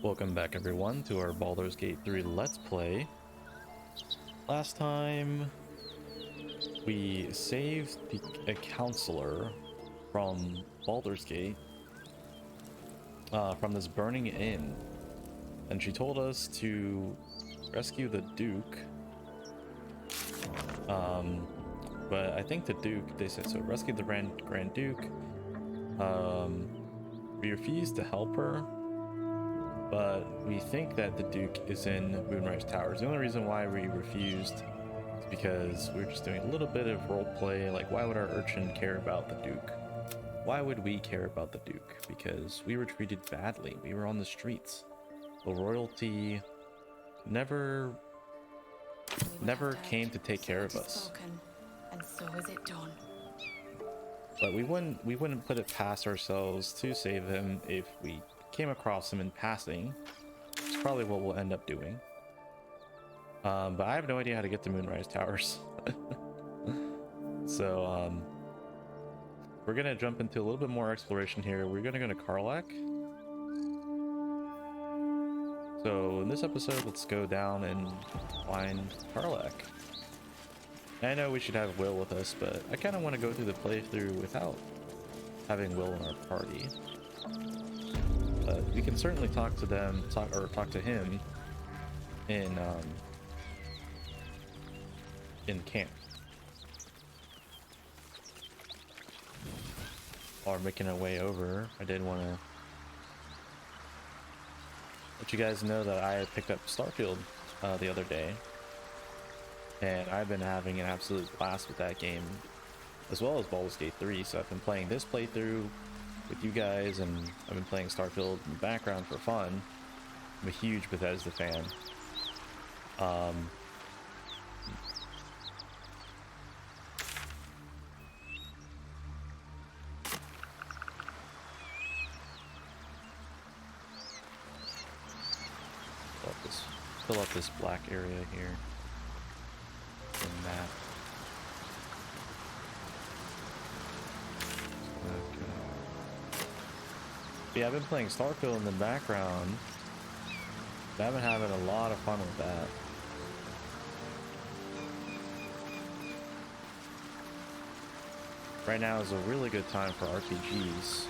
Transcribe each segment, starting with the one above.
Welcome back everyone to our Baldur's Gate 3 Let's Play. Last time we saved a counselor from Baldur's Gate, from this burning inn, and she told us to rescue the Duke. But I think the Duke, they said, so rescue the Grand Duke. We refused to help her, but we think that the Duke is in Moonrise Towers. The only reason why we refused is because we were just doing a little bit of role play. Like, why would our urchin care about the Duke? Why would we care about the Duke? Because we were treated badly. We were on the streets. The royalty never came to take care of us. And so is it done. But we wouldn't put it past ourselves to save him if we came across him in passing. It's probably what we'll end up doing. But I have no idea how to get to Moonrise Towers. So we're gonna jump into a little bit more exploration here. We're gonna go to Karlach. So in this episode, let's go down and find Karlach. I know we should have Will with us, but I kind of want to go through the playthrough without having Will in our party. But we can certainly talk to them, talk to him in camp. While we're making our way over, I did want to let you guys know that I picked up Starfield the other day. And I've been having an absolute blast with that game, as well as Baldur's Gate 3. So I've been playing this playthrough with you guys, and I've been playing Starfield in the background for fun. I'm a huge Bethesda fan. Fill up this black area here. Map. Okay. Yeah, I've been playing Starfield in the background. I've been having a lot of fun with that. Right now is a really good time for RPGs.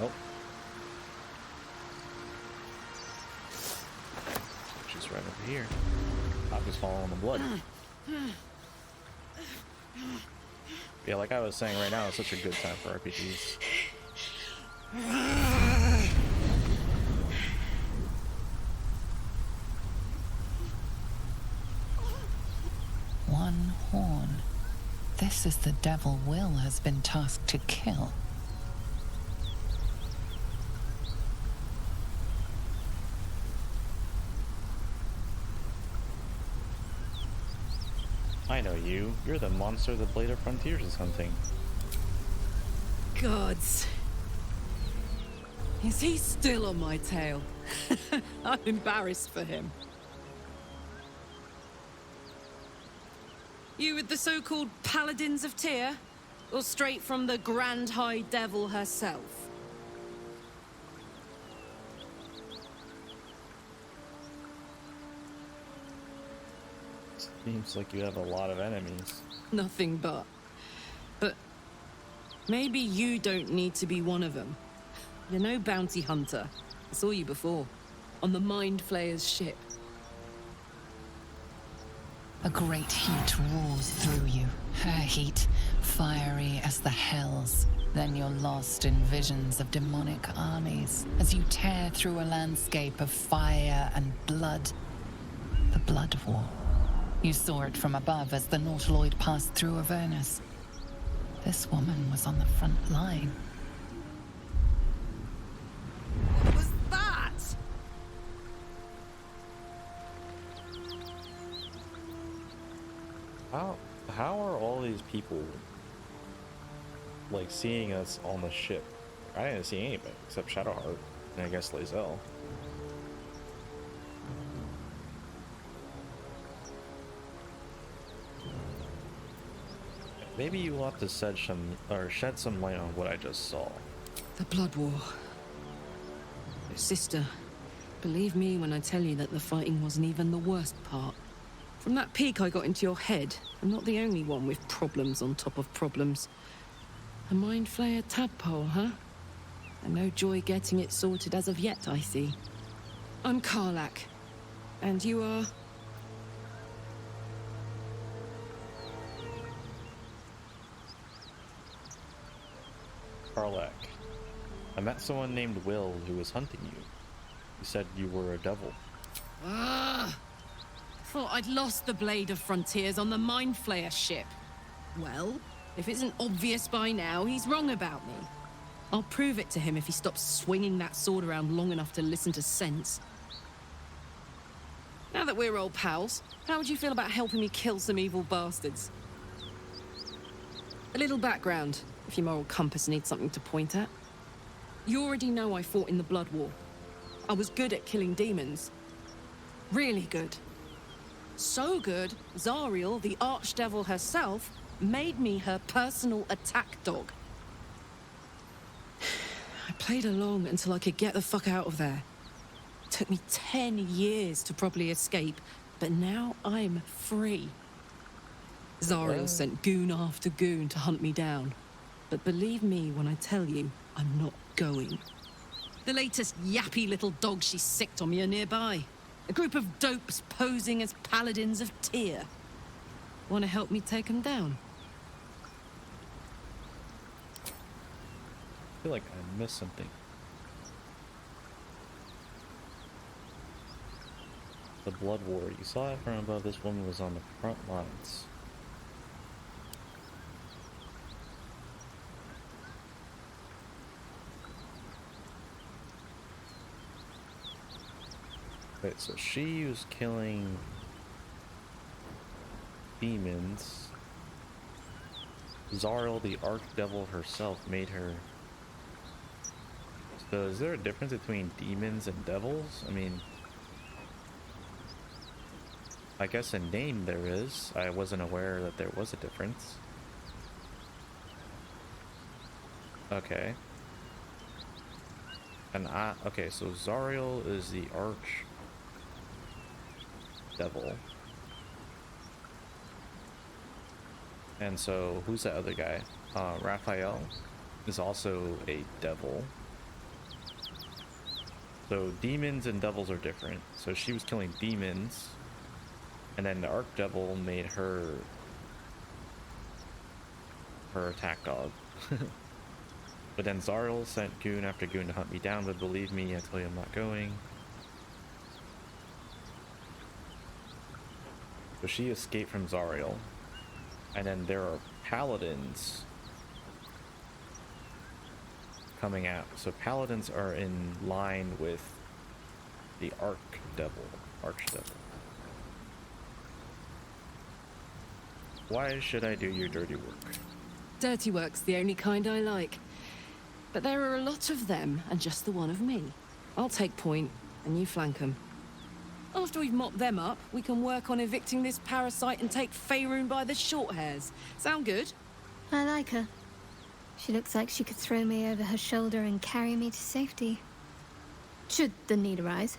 Oh. She's right over here. I'm just following the blood. Yeah, like I was saying, right now is such a good time for RPGs. One horn. This is the devil Will has been tasked to kill. I know you. You're the monster the Blade of Frontiers is hunting. Gods. Is he still on my tail? I'm embarrassed for him. You with the so-called Paladins of Tyr? Or straight from the Grand High Devil herself? Seems like you have a lot of enemies. Nothing but. But maybe you don't need to be one of them. You're no bounty hunter. I saw you before, on the Mind Flayer's ship. A great heat roars through you. Her heat, fiery as the hells. Then you're lost in visions of demonic armies as you tear through a landscape of fire and blood. The Blood War. You saw it from above as the Nautiloid passed through Avernus. This woman was on the front line. What was that? How are all these people like seeing us on the ship? I didn't see anybody except Shadowheart and I guess Lae'zel. Maybe you will have to shed some light on what I just saw. The Blood War. Sister, believe me when I tell you that the fighting wasn't even the worst part. From that peek I got into your head, I'm not the only one with problems on top of problems. A mind flayer tadpole, huh? And no joy getting it sorted as of yet, I see. I'm Karlach. And you are? Karlach. I met someone named Will who was hunting you. He said you were a devil. Ah! Thought I'd lost the Blade of Frontiers on the Mind Flayer ship. Well, if it isn't obvious by now, he's wrong about me. I'll prove it to him if he stops swinging that sword around long enough to listen to sense. Now that we're old pals, how would you feel about helping me kill some evil bastards? A little background, if your moral compass needs something to point at. You already know I fought in the Blood War. I was good at killing demons. Really good. So good, Zariel, the Archdevil herself, made me her personal attack dog. I played along until I could get the fuck out of there. Took me 10 years to properly escape, but now I'm free. Zariel sent goon after goon to hunt me down. But believe me when I tell you, I'm not going. The latest yappy little dogs she sicked on me are nearby. A group of dopes posing as paladins of Tyr. Want to help me take them down? I feel like I missed something. The Blood War. You saw it from above. This woman was on the front lines. Wait, so she was killing demons. Zariel, the Archdevil herself, made her. So is there a difference between demons and devils? I mean, I guess in name there is. I wasn't aware that there was a difference. Okay. And okay, so Zariel is the Archdevil. And so, who's that other guy? Raphael is also a devil. So, demons and devils are different. So, she was killing demons, and then the Archdevil made her attack dog. But then Zariel sent goon after goon to hunt me down, but believe me, I tell you I'm not going. So she escaped from Zariel. And then there are paladins coming out. So paladins are in line with the Archdevil. Why should I do your dirty work? Dirty work's the only kind I like. But there are a lot of them, and just the one of me. I'll take point, and you flank them. After we've mopped them up, we can work on evicting this parasite and take Faerun by the short hairs. Sound good? I like her. She looks like she could throw me over her shoulder and carry me to safety. Should the need arise.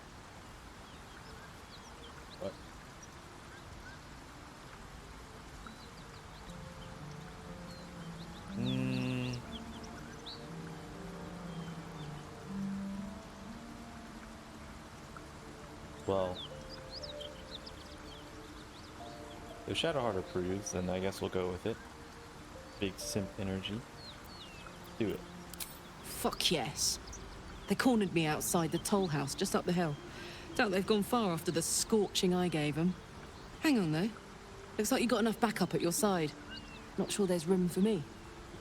What? Well, if Shadowheart approves, then I guess we'll go with it. Big simp energy. Do it. Fuck yes. They cornered me outside the toll house just up the hill. Doubt they've gone far after the scorching I gave them. Hang on though. Looks like you got enough backup at your side. Not sure there's room for me.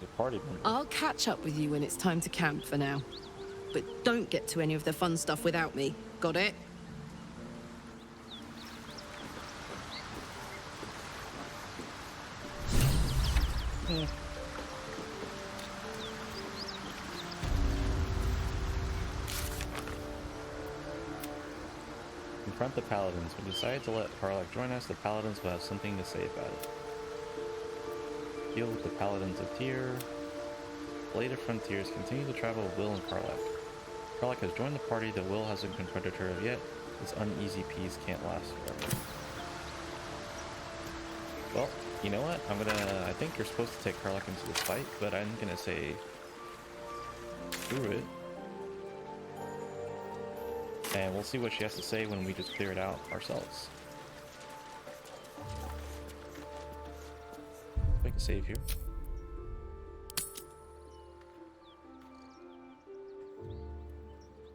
The party member. I'll catch up with you when it's time to camp for now. But don't get to any of the fun stuff without me. Got it? Confront the paladins. When you decide to let Karlach join us, the paladins will have something to say about it. Deal with the paladins of Tyr. Blade of Frontiers. Continue to travel with Will and Karlach. Karlach has joined the party. The will hasn't confronted her yet. This uneasy peace can't last forever. Well, you know what? I think you're supposed to take Karlach into the fight, but I'm gonna say screw it. And we'll see what she has to say when we just clear it out ourselves. Make a save here.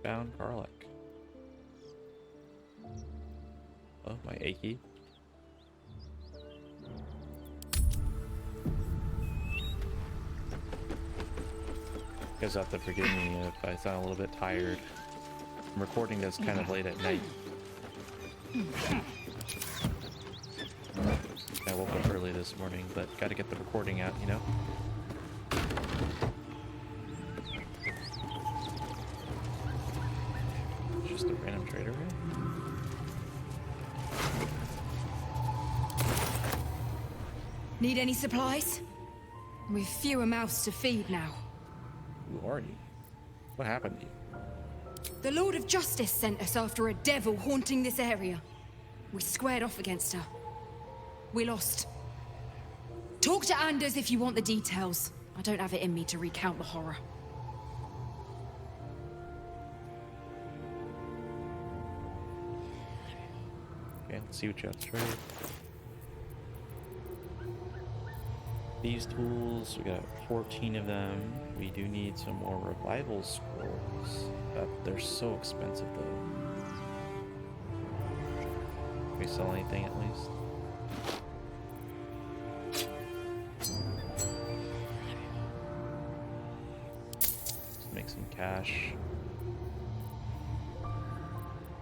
Found Karlach. Oh, my achy. You guys have to forgive me if I sound a little bit tired. I'm recording this kind of late at night. I woke up early this morning, but gotta get the recording out, you know? Just a random trader, right? Need any supplies? We've fewer mouths to feed now. Who are you? What happened to you? The Lord of Justice sent us after a devil haunting this area. We squared off against her. We lost. Talk to Anders if you want the details. I don't have it in me to recount the horror. Okay, let's see what you have to trade. These tools, we got 14 of them. We do need some more revival scrolls. They're so expensive though. Can we sell anything at least? Let's make some cash.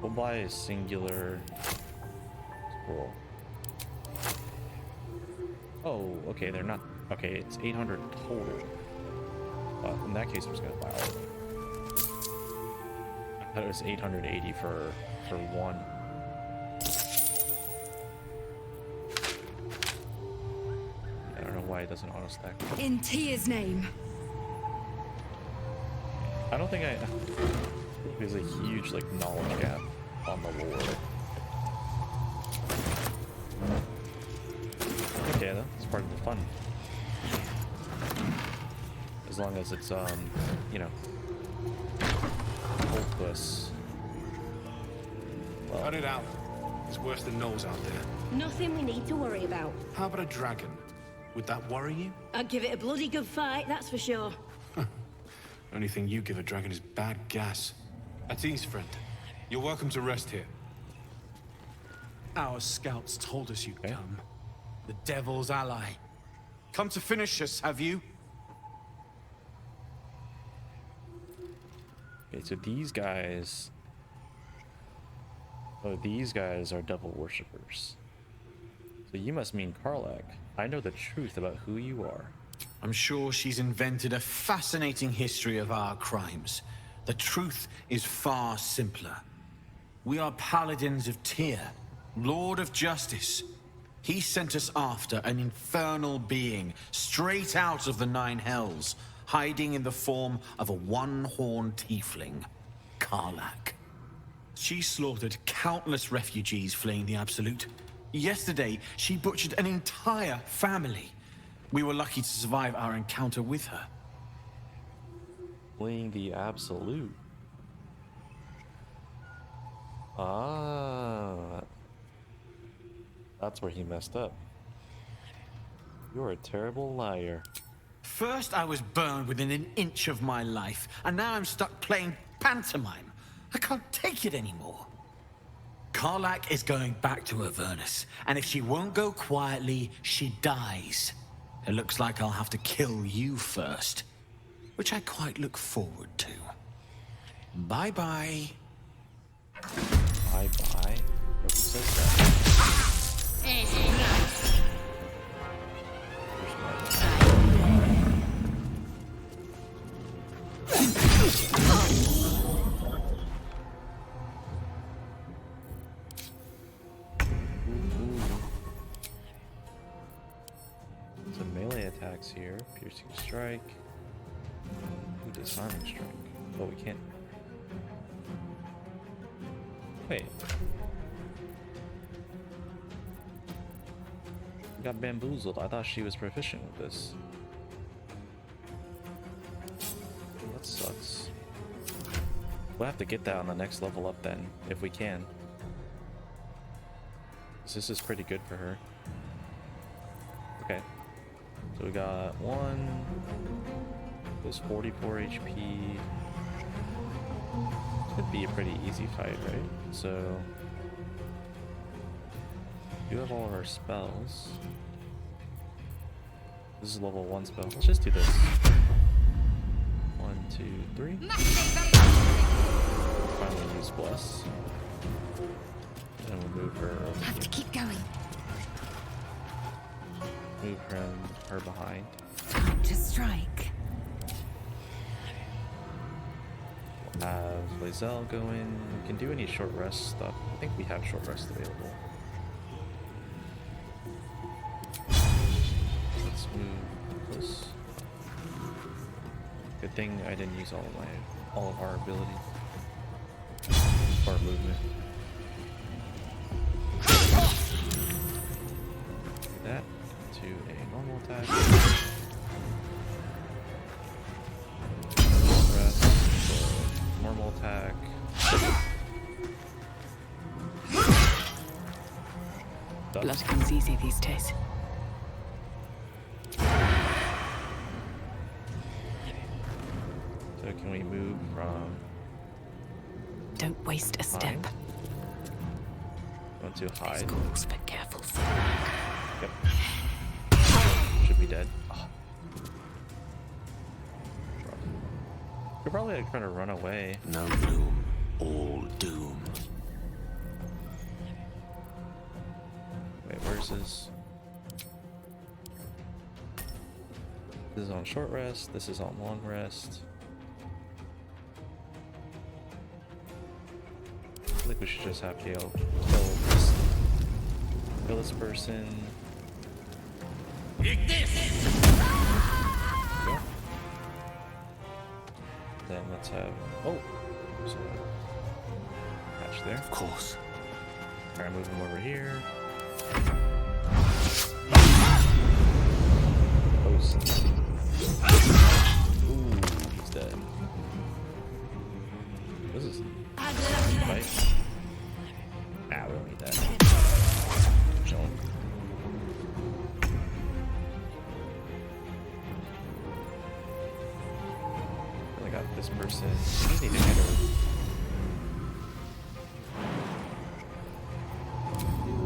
We'll buy a singular scroll. Oh, okay, they're not. Okay, it's 800 total. In that case, I'm just gonna buy all of them. I thought it was 880 for one. I don't know why it doesn't auto stack. In Tia's name. I don't think there's a huge like knowledge gap on the lore. Okay, that's part of the fun. As long as it's, you know, hopeless. Well, Cut it out. It's worse than Knowles out there. Nothing we need to worry about. How about a dragon? Would that worry you? I'd give it a bloody good fight, that's for sure. Only thing you give a dragon is bad gas. At ease, friend. You're welcome to rest here. Our scouts told us you'd come. The devil's ally. Come to finish us, have you? okay, so these guys... Oh, these guys are devil worshippers. So you must mean Karlach. I know the truth about who you are. I'm sure she's invented a fascinating history of our crimes. The truth is far simpler. We are paladins of Tyr, Lord of Justice. He sent us after an infernal being, straight out of the Nine Hells, hiding in the form of a one-horned tiefling, Karlach. She slaughtered countless refugees fleeing the Absolute. Yesterday, she butchered an entire family. We were lucky to survive our encounter with her. Fleeing the Absolute. Ah. That's where he messed up. You're a terrible liar. First, I was burned within an inch of my life, and now I'm stuck playing pantomime. I can't take it anymore. Karlach is going back to Avernus, and if she won't go quietly, she dies. It looks like I'll have to kill you first, which I quite look forward to. Bye-bye. Bye-bye? Who says that? Some melee attacks here. Piercing strike. Ooh, disarming strike. Oh, we can't. Wait. Got bamboozled. I thought she was proficient with this. That sucks. We'll have to get that on the next level up then, if we can. 'Cause this is pretty good for her. Okay. So we got one. There's 44 HP. Could be a pretty easy fight, right? So you have all of our spells. This is level 1 spell. Let's just do this. 1, 2, 3. Finally use Bless. And we'll move her over Have to here. keep going. Move her behind. Time to strike. We'll have Lae'zel go in. We can do any short rest stuff. I think we have short rest available. Let's move this. Good thing I didn't use all of our ability. Or movement. Do that to a normal attack. Rest, so normal attack. Blood comes easy these days. So can we move from Don't waste a step. going to hide? Calls for careful. Yep. Should be dead. Oh. Could probably like try to run away. No gloom, all doom. Wait, where's his? This is on short rest. This is on long rest. I think we should just have Gale kill this person. Then let's have there's a hatch there. Of course. Alright, move him over here. Post. Ooh, he's dead. This is nice. Ah, we don't need that. Chilling. I got this person. We need to hit her.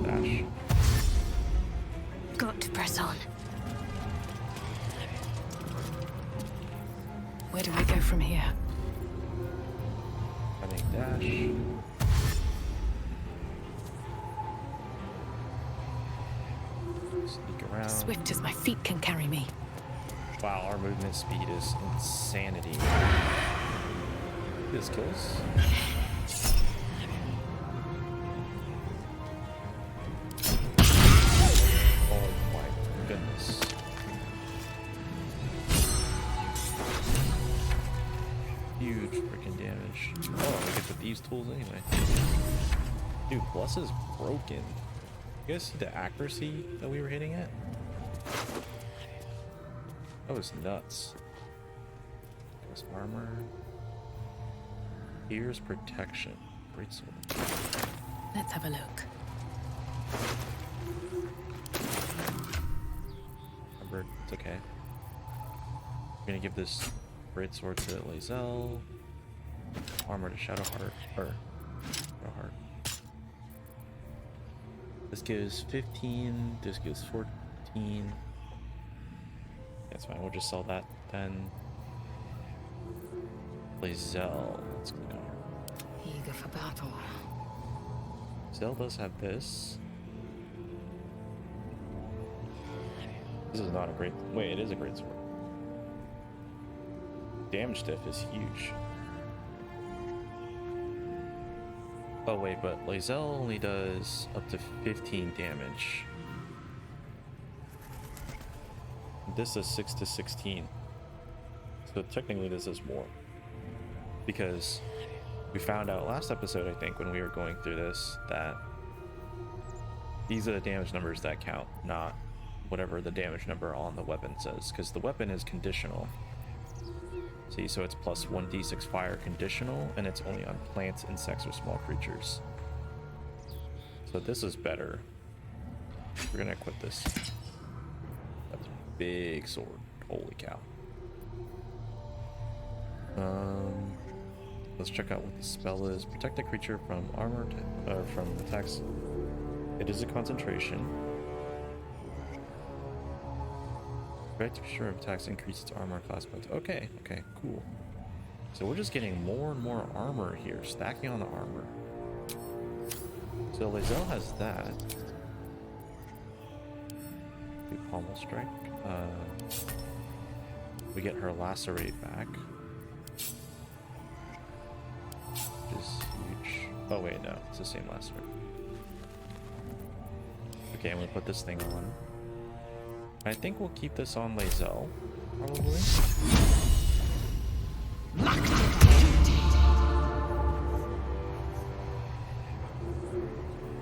Dash. Got to press on. Where do we go from here? Running dash. Sneak around. Swift as my feet can carry me. Wow, our movement speed is insanity. This kills. Oh my goodness. Huge freaking damage. Oh, I get the thieves tools anyway. Dude, Bless is broken. You guys see the accuracy that we were hitting at? That was nuts. Ghost armor. Here's protection. Great sword. Let's have a look. Remember, it's okay. I'm gonna give this great sword to Lae'zel. Armor to Shadowheart. Or Shadowheart. This gives 15. This gives 14. That's fine. We'll just sell that then. Lae'zel. Let's click on her. Eager for battle. Zell does have this. This is not a great. Wait, it is a great sword. Damage diff is huge. Oh wait, but Lae'zel only does up to 15 damage. This is 6 to 16. So technically this is more. Because We found out last episode, I think, when we were going through this, that these are the damage numbers that count, not whatever the damage number on the weapon says, because the weapon is conditional. See, so it's plus 1d6 fire conditional, and it's only on plants, insects, or small creatures. So this is better. We're gonna equip this. That's a big sword. Holy cow. Let's check out what the spell is. Protect the creature from armor, from attacks. It is a concentration. Right to be sure of attacks increase its armor class. Okay, okay, cool. So we're just getting more and more armor here, stacking on the armor. So Lae'zel has that. Do pommel strike. We get her lacerate back, which is huge. Oh wait, no, it's the same lacerate. Okay, I'm gonna put this thing on. I think we'll keep this on Lae'zel, probably.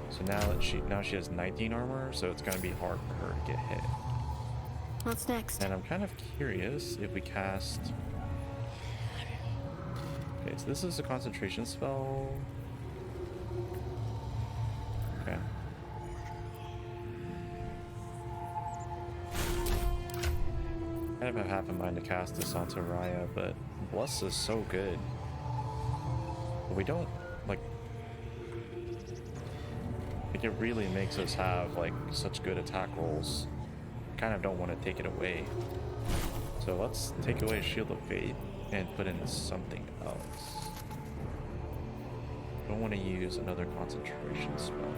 So now she has 19 armor, so it's gonna be hard for her to get hit. What's next? And I'm kind of curious if we cast. Okay, so this is a concentration spell. Okay. I kind of have half in mind to cast this onto Raya, but Bless is so good. But we don't, like it really makes us have, like, such good attack rolls. Kind of don't want to take it away. So let's take away Shield of Faith and put in something else. Don't want to use another concentration spell.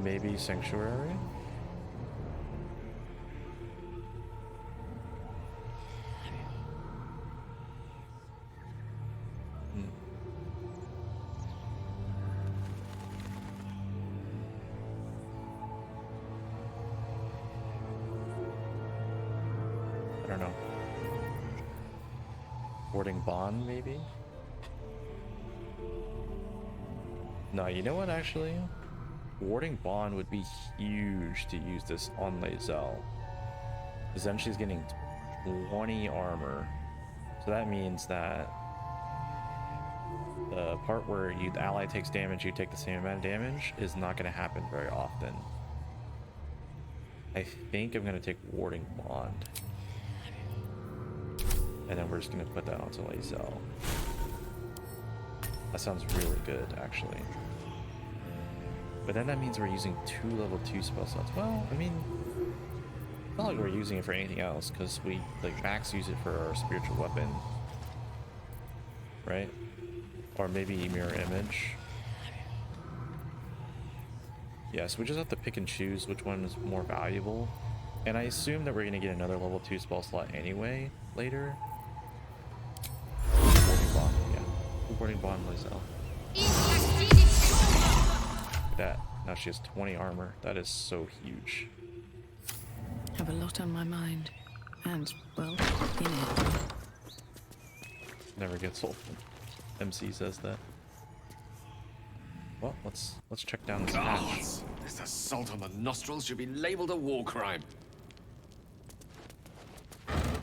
Maybe Sanctuary? I don't know. Warding Bond, maybe? No, you know what, actually? Warding Bond would be huge to use this on Lae'zel. Because then she's getting 20 armor. So that means that the part where the ally takes damage, you take the same amount of damage, is not going to happen very often. I think I'm going to take Warding Bond. And then we're just going to put that onto Lae'zel. That sounds really good, actually. But then that means we're using 2 level 2 spell slots. Well, I mean, it's not like we're using it for anything else, because we, like, max use it for our spiritual weapon. Right? Or maybe Mirror Image. Yeah, so we just have to pick and choose which one is more valuable. And I assume that we're going to get another level 2 spell slot anyway, later. Warding Bond, yeah. Warding Bond, Lae'zel. Look at that. Now she has 20 armor. That is so huge. Have a lot on my mind. And, well, in it. Never gets old. MC says that. Well, let's check down this hatch. This assault on the nostrils should be labeled a war crime. Oh,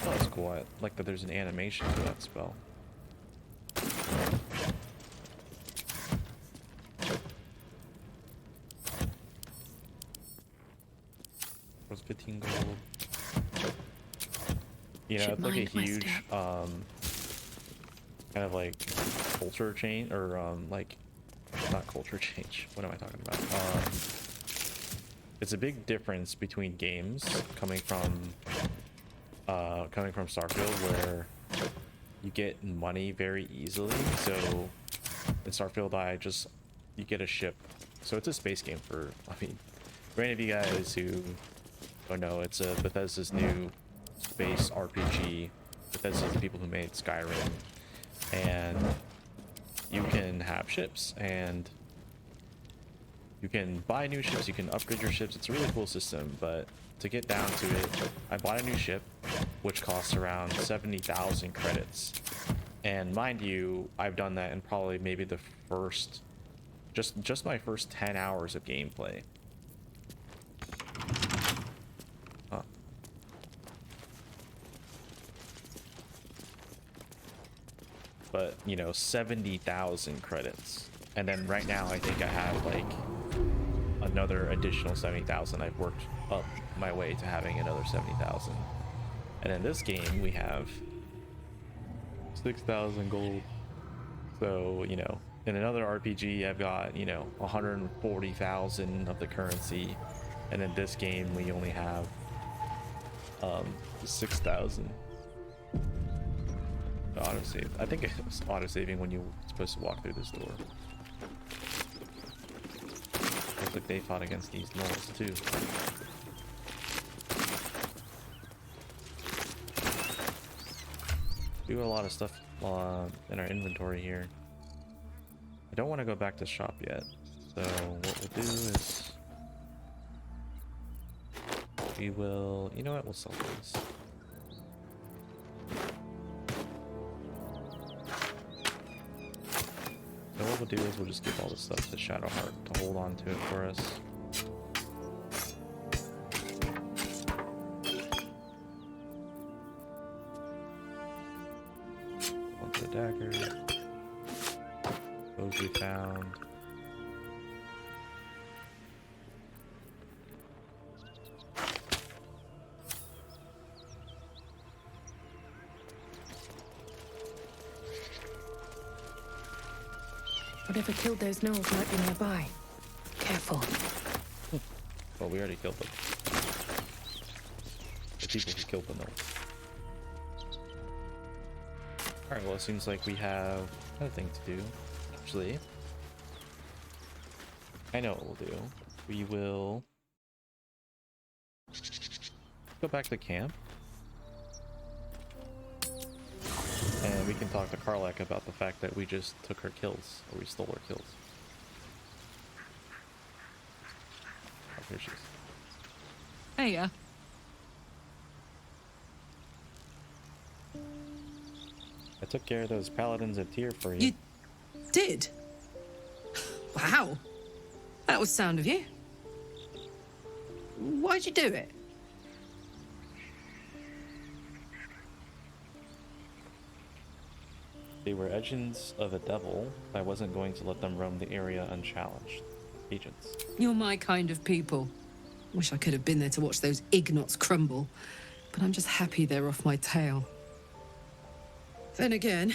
that's cool. I like that there's an animation for that spell. Was 15 gold. You know, it's like a huge, kind of like culture change, or like, not culture change. What am I talking about? It's a big difference between games coming from Starfield, where you get money very easily. So in Starfield, you get a ship. So it's a space game for, I mean, for any of you guys who don't know, it's a Bethesda's new space RPG. Bethesda's the people who made Skyrim, and you can have ships, and you can buy new ships, you can upgrade your ships. It's a really cool system, but to get down to it, I bought a new ship, which costs around 70,000 credits. And mind you, I've done that in probably maybe the first, just my first 10 hours of gameplay. Huh. But, you know, 70,000 credits. And then right now I think I have like another additional 70,000. I've worked up my way to having another 70,000. And in this game we have 6,000 gold. So, you know, in another RPG I've got, you know, 140,000 of the currency. And in this game we only have 6,000. Autosave. I think it's autosaving when you're supposed to walk through this door. Looks like they fought against these gnolls too. We got a lot of stuff in our inventory here. I don't want to go back to shop yet, so what we'll do is we will, you know what, we'll sell these. So what we'll do is we'll just give all this stuff to Shadowheart to hold on to it for us. Onto the dagger. Those we found. Whatever killed those gnolls might be nearby. Careful. Well, we already killed them. The people who killed the gnolls. Alright, well it seems like we have another thing to do. Actually, I know what we'll do. We will go back to camp. And we can talk to Karlach about the fact that we just took her kills, or we stole her kills. Oh, here she is. Hey, yeah. I took care of those paladins of Tyr for you. You did? Wow. That was sound of you. Why'd you do it? They were agents of a devil. I wasn't going to let them roam the area unchallenged. Agents. You're my kind of people. Wish I could have been there to watch those ignots crumble, but I'm just happy they're off my tail. Then again,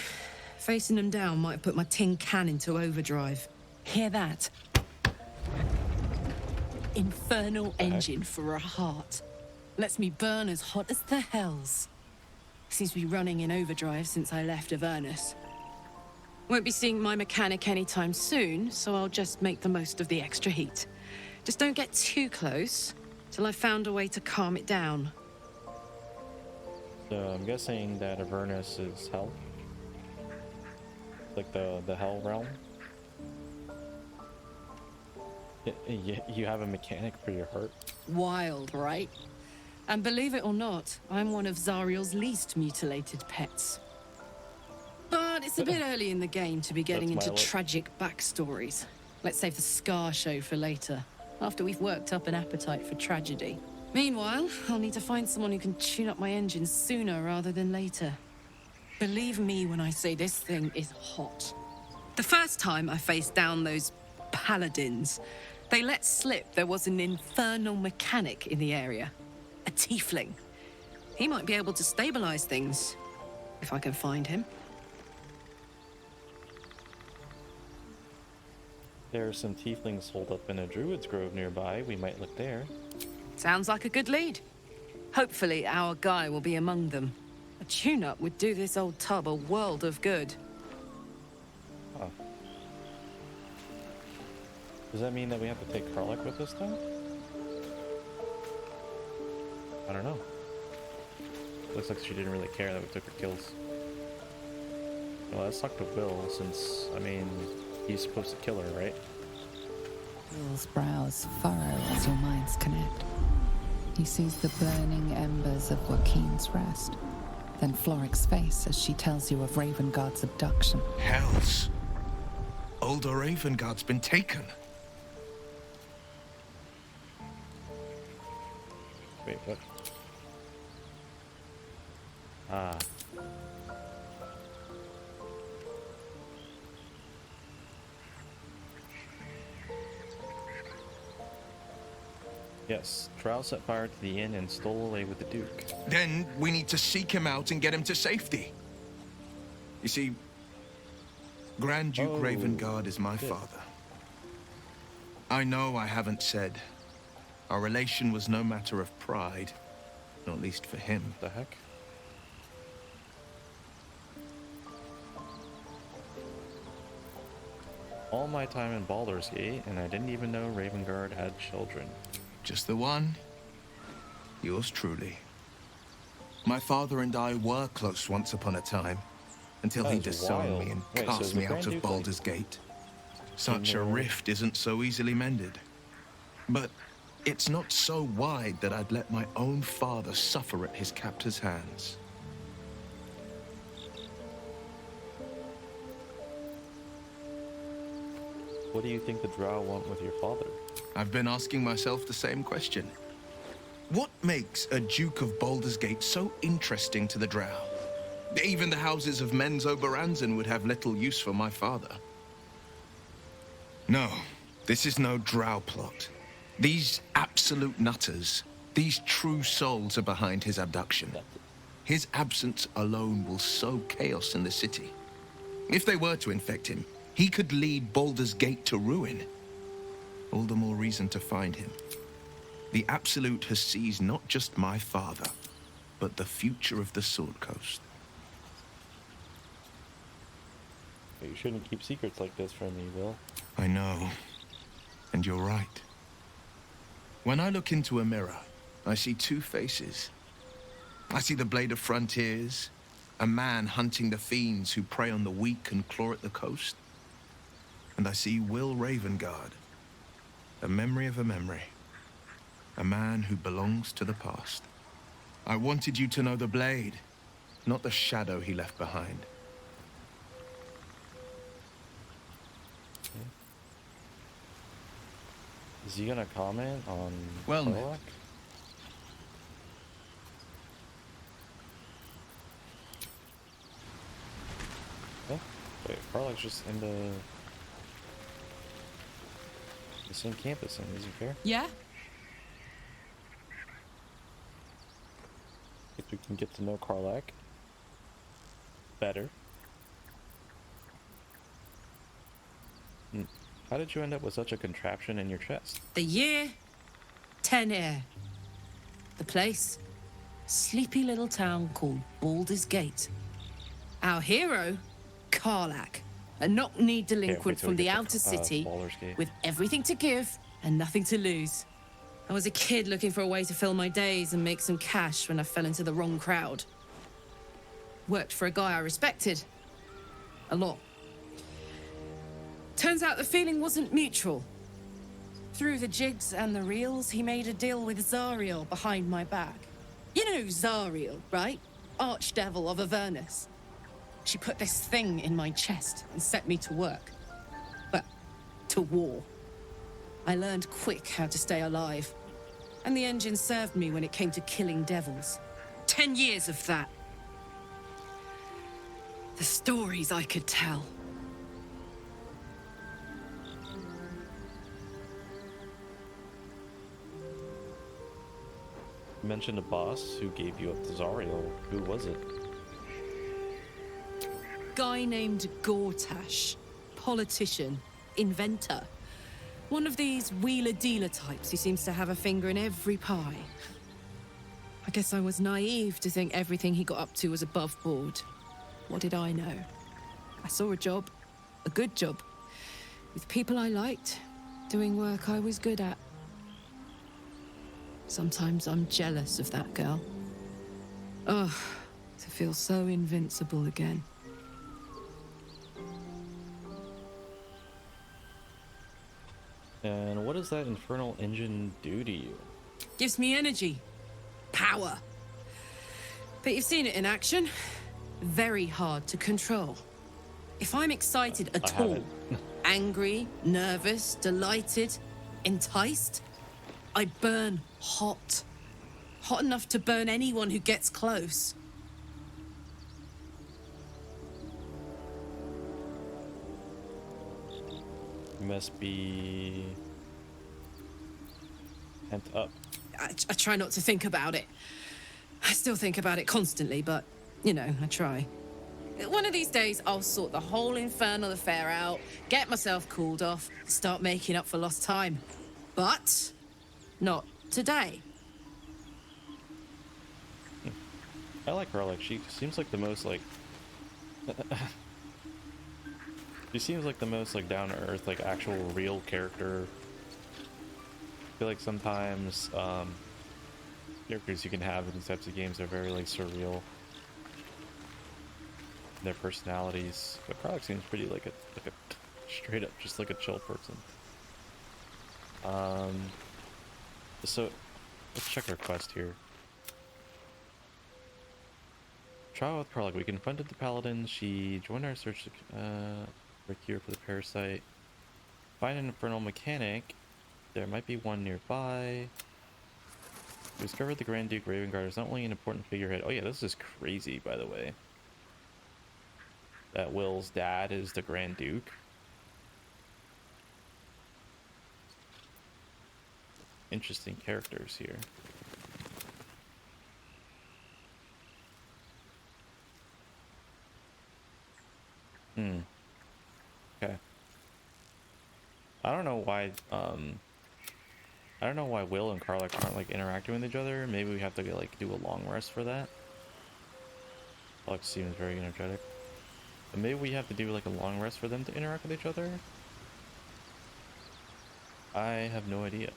facing them down might put my tin can into overdrive. Hear that? Infernal engine for a heart. Lets me burn as hot as the hells. Seems to be running in overdrive since I left Avernus. Won't be seeing my mechanic anytime soon, so I'll just make the most of the extra heat. Just don't get too close till I've found a way to calm it down. So I'm guessing that Avernus is hell? Like the hell realm? You have a mechanic for your heart? Wild, right? And believe it or not, I'm one of Zariel's least mutilated pets. But it's a bit early in the game to be getting into tragic backstories. Let's save the Scar show for later, after we've worked up an appetite for tragedy. Meanwhile, I'll need to find someone who can tune up my engine sooner rather than later. Believe me when I say this thing is hot. The first time I faced down those paladins, they let slip there was an infernal mechanic in the area. A tiefling. He might be able to stabilize things, if I can find him. There are some tieflings holed up in a druid's grove nearby. We might look there. Sounds like a good lead. Hopefully our guy will be among them. A tune-up would do this old tub a world of good. Huh. Does that mean that we have to take Karlach with us then? I don't know. Looks like she didn't really care that we took her kills. Well, that sucked to Will, since, I mean, he's supposed to kill her, right? Will's brows furrow as your minds connect. He sees the burning embers of Joaquin's rest. Then Floric's face as she tells you of Ravengard's abduction. Hells. Older Ravengard's been taken. Wait, what? Ah. Yes, Drow set fire to the inn and stole away with the Duke. Then we need to seek him out and get him to safety. You see, Grand Duke Ravengard is my father. I know I haven't said. Our relation was no matter of pride, not least for him. The heck? All my time in Baldur's Gate, and I didn't even know Ravengard had children. Just the one. Yours truly. My father and I were close once upon a time, until he disowned me and cast me out of Baldur's Gate. Such a rift isn't so easily mended. But it's not so wide that I'd let my own father suffer at his captor's hands. What do you think the Drow want with your father? I've been asking myself the same question. What makes a Duke of Baldur's Gate so interesting to the Drow? Even the houses of Men's Oberanzen would have little use for my father. No, this is no Drow plot. These absolute nutters, these true souls are behind his abduction. His absence alone will sow chaos in the city. If they were to infect him, he could lead Baldur's Gate to ruin. All the more reason to find him. The Absolute has seized not just my father, but the future of the Sword Coast. You shouldn't keep secrets like this from me, Will. I know. And you're right. When I look into a mirror, I see two faces. I see the Blade of Frontiers, a man hunting the fiends who prey on the weak and claw at the coast. And I see Will Ravengard, a memory of a memory. A man who belongs to the past. I wanted you to know the Blade, not the shadow he left behind. Is he gonna comment on Well, Karlach? Oh, wait, Karlach's just in the same campus, and is he fair? Yeah? If we can get to know Karlach better. How did you end up with such a contraption in your chest? The year? 10 air. The place? Sleepy little town called Baldur's Gate. Our hero? Karlach. A knock-kneed delinquent from the outer city with everything to give and nothing to lose. I was a kid looking for a way to fill my days and make some cash when I fell into the wrong crowd. Worked for a guy I respected. A lot. Turns out the feeling wasn't mutual. Through the jigs and the reels, he made a deal with Zariel behind my back. You know Zariel, right? Archdevil of Avernus. She put this thing in my chest and set me to work. Well, to war. I learned quick how to stay alive. And the engine served me when it came to killing devils. 10 years of that. The stories I could tell. You mentioned a boss who gave you up to Zariel. Who was it? Guy named Gortash. Politician. Inventor. One of these wheeler-dealer types who seems to have a finger in every pie. I guess I was naive to think everything he got up to was above board. What did I know? I saw a job. A good job. With people I liked. Doing work I was good at. Sometimes I'm jealous of that girl. Ugh, to feel so invincible again. And what does that infernal engine do to you? Gives me energy. Power. But you've seen it in action. Very hard to control. If I'm excited at all, angry, nervous, delighted, enticed, I burn hot. Hot enough to burn anyone who gets close. You must be pent up. I try not to think about it. I still think about it constantly, but, you know, I try. One of these days, I'll sort the whole infernal affair out, get myself cooled off, start making up for lost time. But not today. I like her. Like, she seems like the most, like... she seems like the most, like, down-to-earth, like, actual real character. I feel like sometimes, characters you can have in these types of games are very, like, surreal. Their personalities. But Karlach seems pretty, like a straight up, just like a chill person. So, let's check our quest here. Trial with Karlach. We confronted the paladin. She joined our search for a cure for the parasite. Find an infernal mechanic. There might be one nearby. We discovered the Grand Duke Ravenguard is not only an important figurehead. Oh yeah, this is crazy, by the way. That Will's dad is the Grand Duke. Interesting characters here. Okay. I don't know why Will and Karlach aren't like interacting with each other. Maybe we have to like do a long rest for that. Karlach seems very energetic. But maybe we have to do like a long rest for them to interact with each other. I have no idea.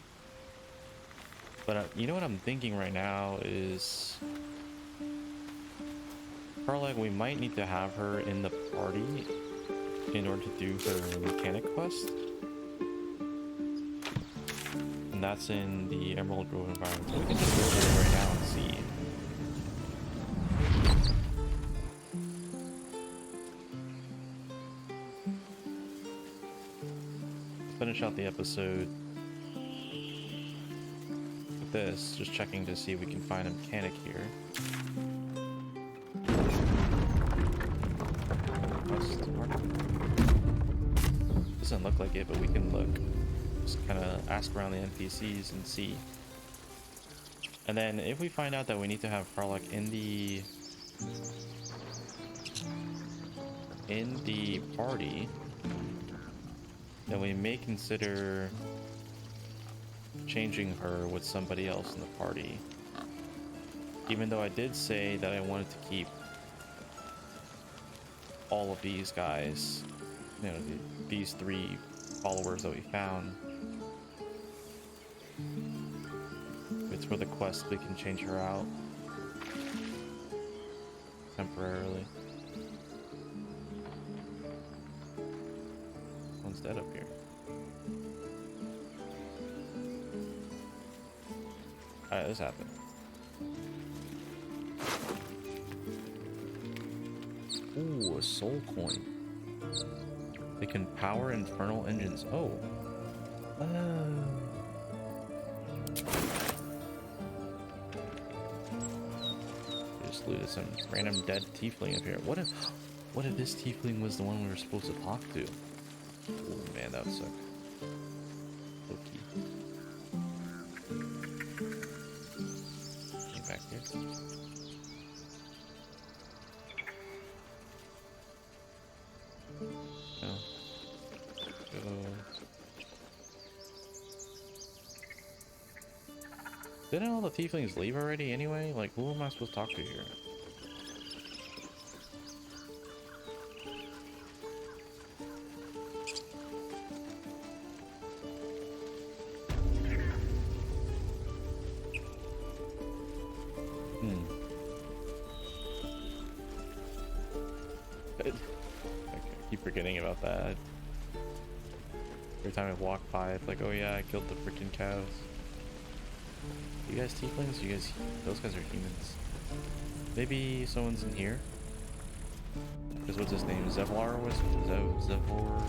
But you know what I'm thinking right now is Karlach, we might need to have her in the party in order to do her mechanic quest. And that's in the Emerald Grove environment. So we can just go over there right now and see. Finish out the episode with this, just checking to see if we can find a mechanic here. Doesn't look like it, but we can look. Just kind of ask around the NPCs and see. And then if we find out that we need to have Karlach in the party, then we may consider changing her with somebody else in the party. Even though I did say that I wanted to keep all of these guys, you know, these three followers that we found. If it's for the quest, we can change her out temporarily. One's dead up here. Alright, this happened. Ooh, a soul coin. They can power infernal engines. Oh. Just looted some random dead tiefling up here. What if this tiefling was the one we were supposed to talk to? Oh man, that would suck. Low-key. Get back here. No. Go. Didn't all the tieflings leave already anyway? Like, who am I supposed to talk to here? I keep forgetting about that. Every time I walk by, it's like, oh yeah, I killed the freaking cows. You guys tieflings? You guys, those guys are humans. Maybe someone's in here. Because what's his name? Zevlar was Zevor.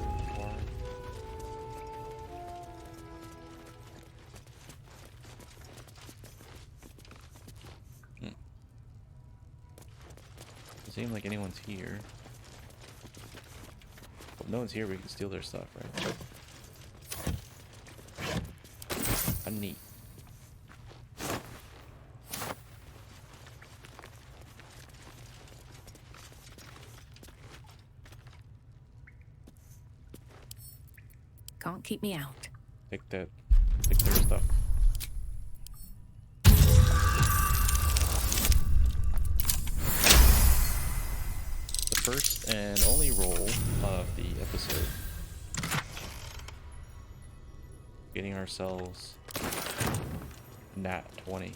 Doesn't seem like anyone's here. If no one's here, we can steal their stuff, right? Neat. Can't keep me out. Take their stuff. The first and only roll of the episode. Getting ourselves nat 20.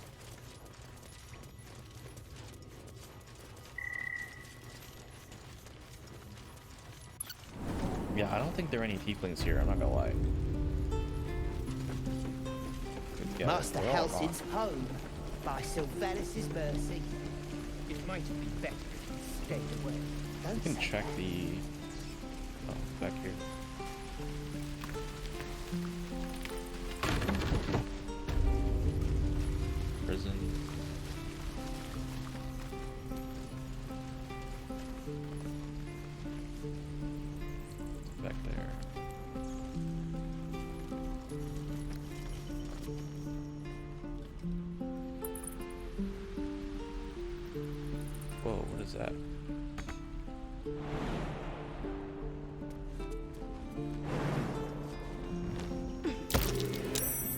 Yeah, I don't think there are any tieflings here, I'm not gonna lie. Yeah, Master they're all Helsing's gone. home by Sylvanas' mercy. It might have been better if you stayed away. You Don't can say check that. the... Oh, back here. Prison. Back there. Whoa, what is that?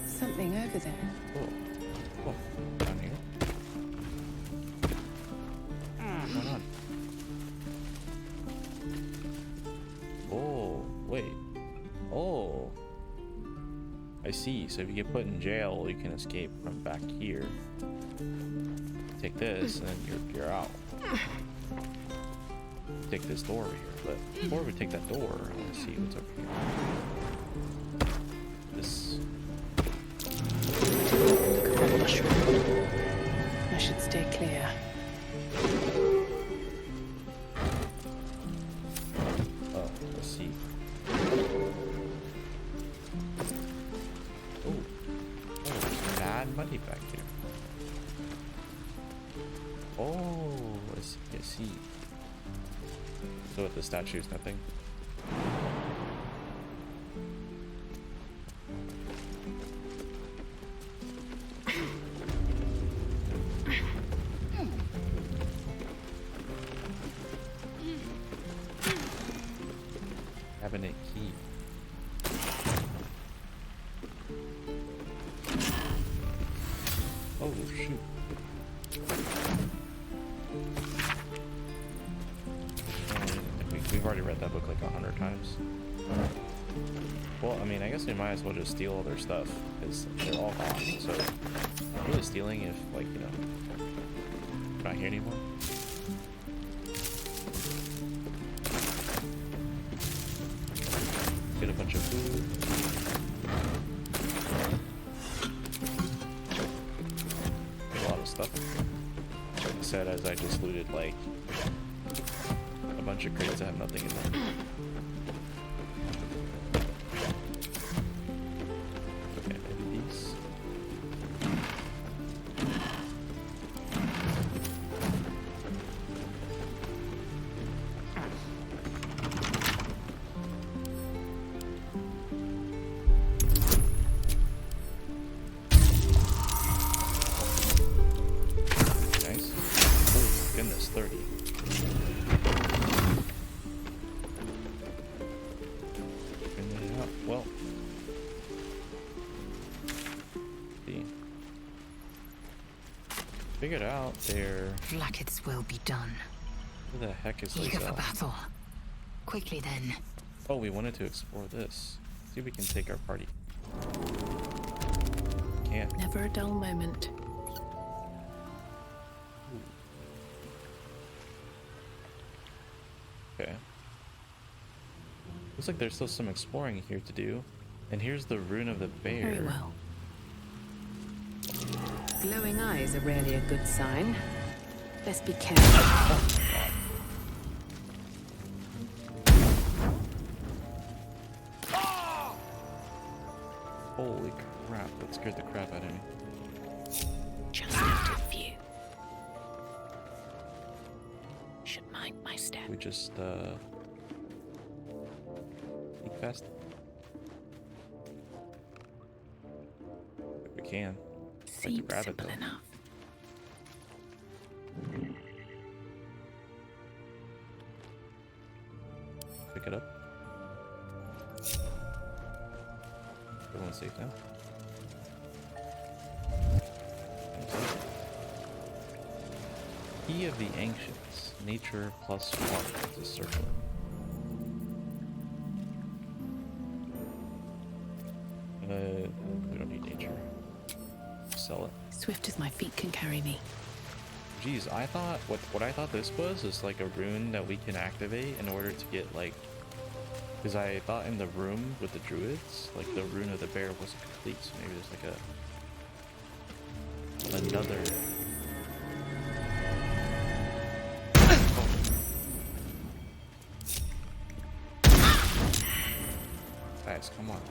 Something over there. Whoa. Whoa. Down here? What's going on? Oh, wait. Oh. I see. So if you get put in jail, you can escape from back here. Take this, and then you're out. Take this door over here. But before we take that door, I want to see what's over here. This. Look at that mushroom. I should stay clear. Oh, let's see. Oh, there's mad money back here. Oh, I see. So with the statue's nothing. Cabinet key. Oh shoot. We've already read that book like 100 times. Well, I mean, I guess we might as well just steal all their stuff, because they're all gone, so I'm really stealing if, like, you know, we're not here anymore. Get a bunch of food. Get a lot of stuff. Like I said, as I just looted, like, a bunch of crates that have nothing in them. Okay, maybe these. Nice. Oh goodness, 30. Well, see, figured out there. Vlaakith's will be done. Who the heck is Eager Lisa? for battle. Quickly then. Oh, we wanted to explore this. See if we can take our party. Can't. Never a dull moment. Okay. Looks like there's still some exploring here to do. And here's the rune of the bear. Very well. Glowing eyes are rarely a good sign. Best be careful. Holy crap, that scared the crap out of me. Just out of view. Should mind my step. We just, sneak past. If we can. Seems grab it, simple though. enough. Pick it up. Everyone's safe now. Key of the Ancients. Nature plus 1 to circle it. We don't need nature. Sell it. Swift as my feet can carry me. Geez, I thought what I thought this was is like a rune that we can activate in order to get like, because I thought in the room with the druids, like the rune of the bear wasn't complete, so maybe there's like another. Guys, come on.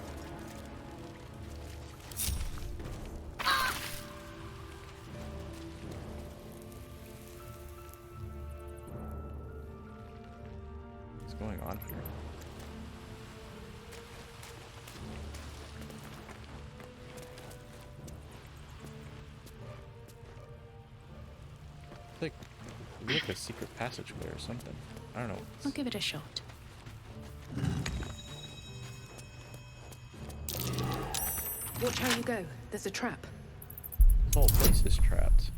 What's going on here? It's like a secret passageway or something. I don't know. I'll give it a shot. Watch how you go. There's a trap. This whole place is trapped.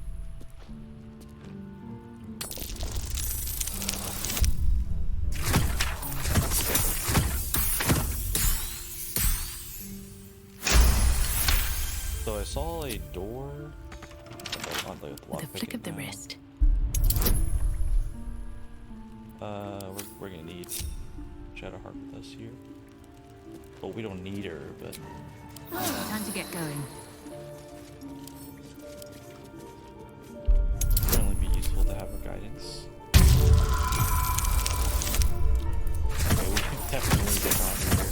So I saw a door. With a flick of the wrist. We're gonna need Shadowheart with us here. Well, we don't need her, but Time to get going. it'd only be useful to have her guidance. Okay, we can definitely get on here.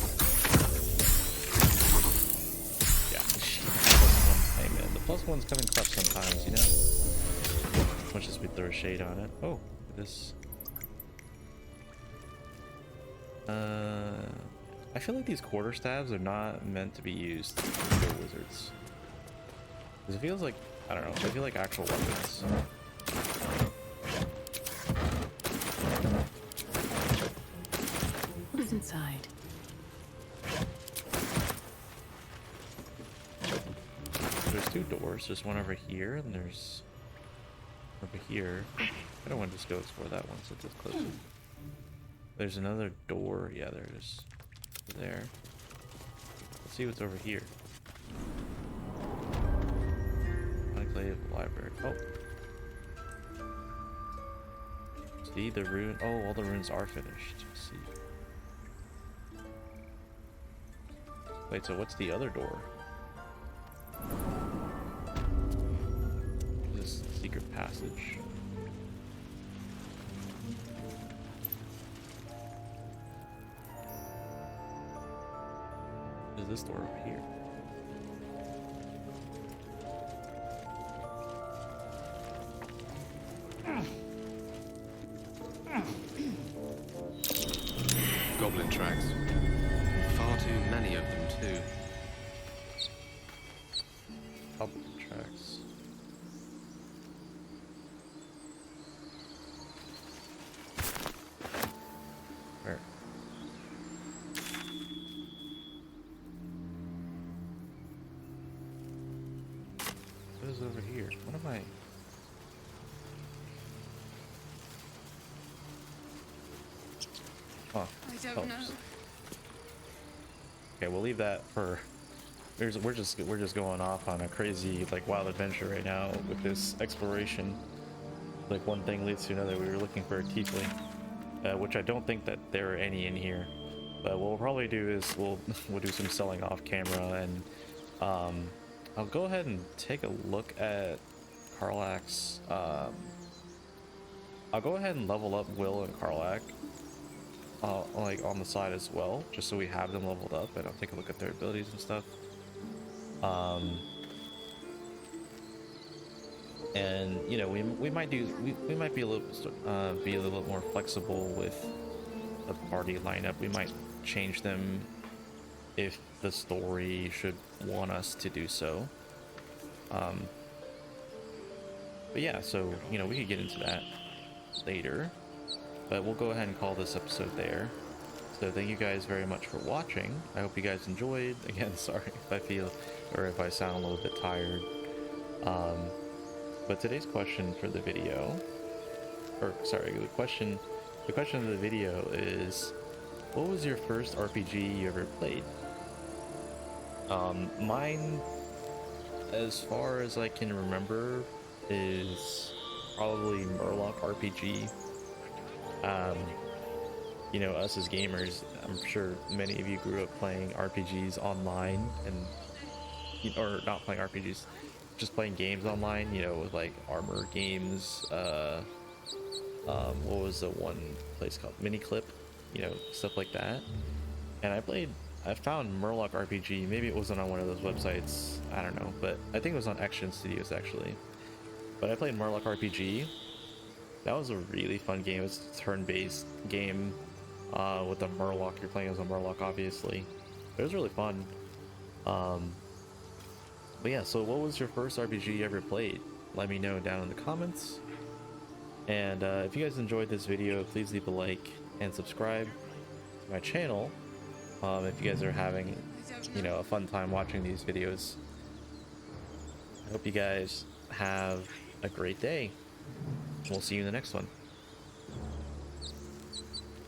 Yeah, +1. Hey man, the +1's coming clutch sometimes, you know? As much as we throw shade on it. Oh, this. I feel like these quarterstaves are not meant to be used to kill wizards. Because it feels like, I don't know, I feel like actual weapons. What's inside? There's two doors. There's one over here, and there's over here. I don't want to just go explore that one since it's closer. There's another door. Yeah, there it is. There. Let's see what's over here. Enclave library. Oh. See the rune. Oh, all the runes are finished. Let's see. Wait, so what's the other door? This secret passage. Is this door over here? Goblin tracks. Far too many of them, too. Goblin tracks. Where? What is over here? What am I? Huh. I don't helps. know. Okay, we'll leave that for. We're just going off on a crazy like wild adventure right now with this exploration. Like one thing leads to another. We were looking for a tiefling, which I don't think that there are any in here. But what we'll probably do is we'll do some selling off camera and I'll go ahead and take a look at Karlach's. I'll go ahead and level up Will and Karlach, like on the side as well, just so we have them leveled up, and I'll take a look at their abilities and stuff. And you know, we might be a little more flexible with the party lineup. We might change them if the story should want us to do so. But yeah, so you know, we could get into that later, but we'll go ahead and call this episode there. So thank you guys very much for watching. I hope you guys enjoyed. Again, sorry if I feel or if I sound a little bit tired. But today's question for the video, or sorry, the question of the video is, what was your first RPG you ever played? Mine, as far as I can remember, is probably Murloc RPG. You know, us as gamers, I'm sure many of you grew up playing RPGs online, and or not playing RPGs, just playing games online, you know, with like Armor Games, what was the one place called? Miniclip, you know, stuff like that. And I found Murloc RPG, maybe it wasn't on one of those websites, I don't know, but I think it was on Action Studios actually. But I played Murloc RPG. That was a really fun game. It was a turn-based game with the Murloc. You're playing as a Murloc, obviously. But it was really fun. But yeah, so what was your first RPG you ever played? Let me know down in the comments. And if you guys enjoyed this video, please leave a like and subscribe to my channel. If you guys are having, you know, a fun time watching these videos. I hope you guys have a great day. We'll see you in the next one.